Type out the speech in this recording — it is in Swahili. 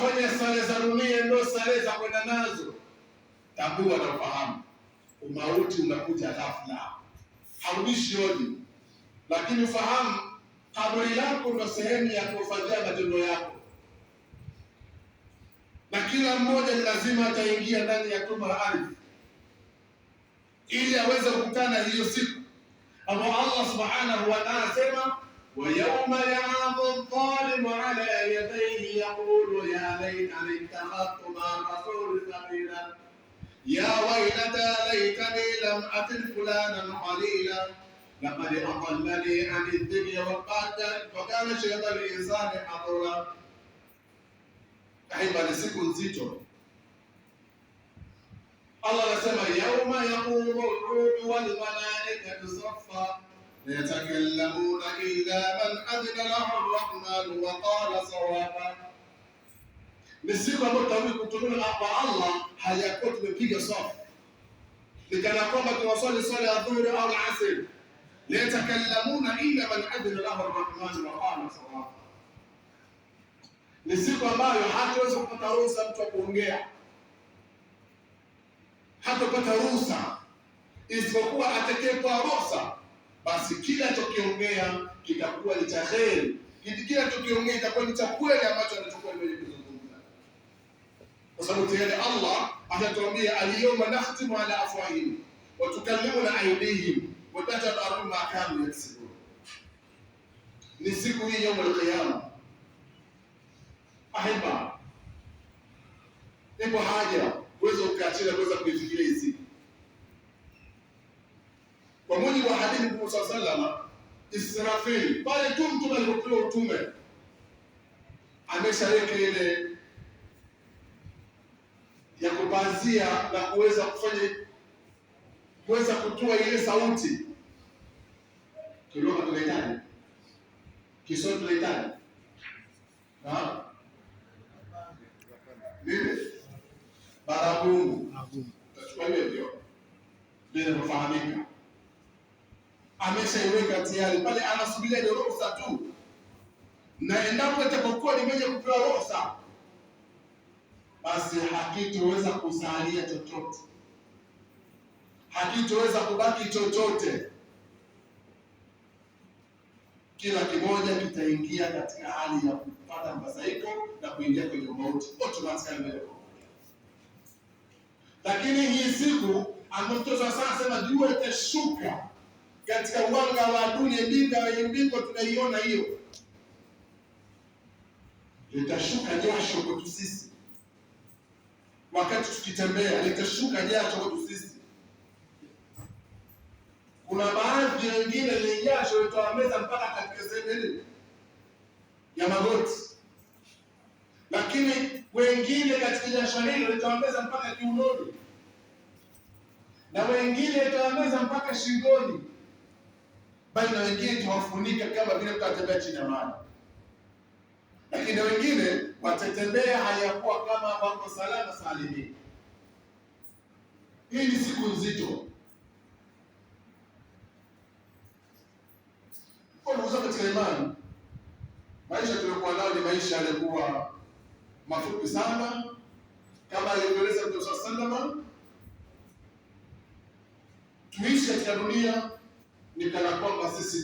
ukafanya sare za dunia ndio sare za kwenda nazo, tambua na ufahamu umauti unakuja ghafla, haudishi hodi. Lakini ufahamu kaburi lako ndio sehemu ya kuhifadhia matendo yako, na kila mmoja ni lazima ataingia ndani ya tumbo la ardhi ili aweze kukutana hiyo siku ambapo Allah subhanahu wa ta'ala asema, wa yawma ya'adhu adh-dhalimu ala yadayhi yaqulu ya laytani ittakhadhtu ma'a rasuli sabila ya waylata laytani lam atil fulanan qalila laqad adallani 'an adh-dhikri wa kana shaytanu lil-insani hadura. Kaiba ni siku nzito. Allah anasema yauma yaqumu ar-ruhu wal malaikatu saffa la yatakallamuna illa man adhina lahu ar-rahman wa qala sawaba. Ni siku ambayo tutawahi kutumia hapa Allah hajakuwa tumepiga safu, nikana kwamba tunaswali swala ya dhuhuri au al-asr. La yatakallamuna illa man adhina lahu ar-rahman wa qala sawaba. Ni siku ambayo hataweza kupata ruhusa mtu kuongea, hatapata ruhusa isipokuwa atakayepewa ruhusa, basi kila atakiongea kitakuwa ni cha kheri, kila atakiongea kitakuwa ni cha kweli ambacho anachokuwa kuzungumza, kwa sababu tayari Allah anatuambia al-yawma nakhtimu ala afwahihim wa tukallimuna aydihim wa tashhadu arjuluhum ma kanu yaksibun. Ni siku hii yaum al-qiyama. Ahiba, ipo haja uweze ukaachia kuweza kuifikiria hii siku. Kwa mujibu wa hadithi Mtume sallallahu alaihi wasallam, Israfil pale tu mtume alipopewa utume ameshaweka ile ya kupazia na kuweza kutoa ile sauti. Kiloka tunahitaji kisoti, tunahitaji nini? Baragumu. Tachukua hivyo bila kufahamika. Ameshaiweka tayari pale, anasubiria ile ruhusa tu, na endapo itapokuwa nimeje kupewa ruhusa, basi hakitoweza kusalia chochote, hakitoweza kubaki chochote. Kila kimoja kitaingia katika hali ya kupata mbasaiko na kuingia kwenye mauti automatically. Lakini hii siku ambayo sasa sema jua itashuka katika uwanga wa dunia, mbingu tunaiona hiyo, itashuka jasho kwetu sisi wakati tukitembea, itashuka jasho kwetu sisi. Kuna baadhi wengine ile jasho litawameza mpaka katika sehemu ya magoti, lakini wengine katika jasho hilo litawameza mpaka kiunoni, na wengine litawameza mpaka shingoni, bali na wengine tawafunika kama vile tutatembea chini ya maji, lakini wengine watatembea hayakuwa kama wako salama salimini. Hii ni siku nzito. Katika imani, maisha tuliokuwa nayo ni maisha yalikuwa mafupi sana, kama alivyoeleza Mtume sallallahu alaihi wasallam. Tuishi katika dunia ni kana kwamba sisi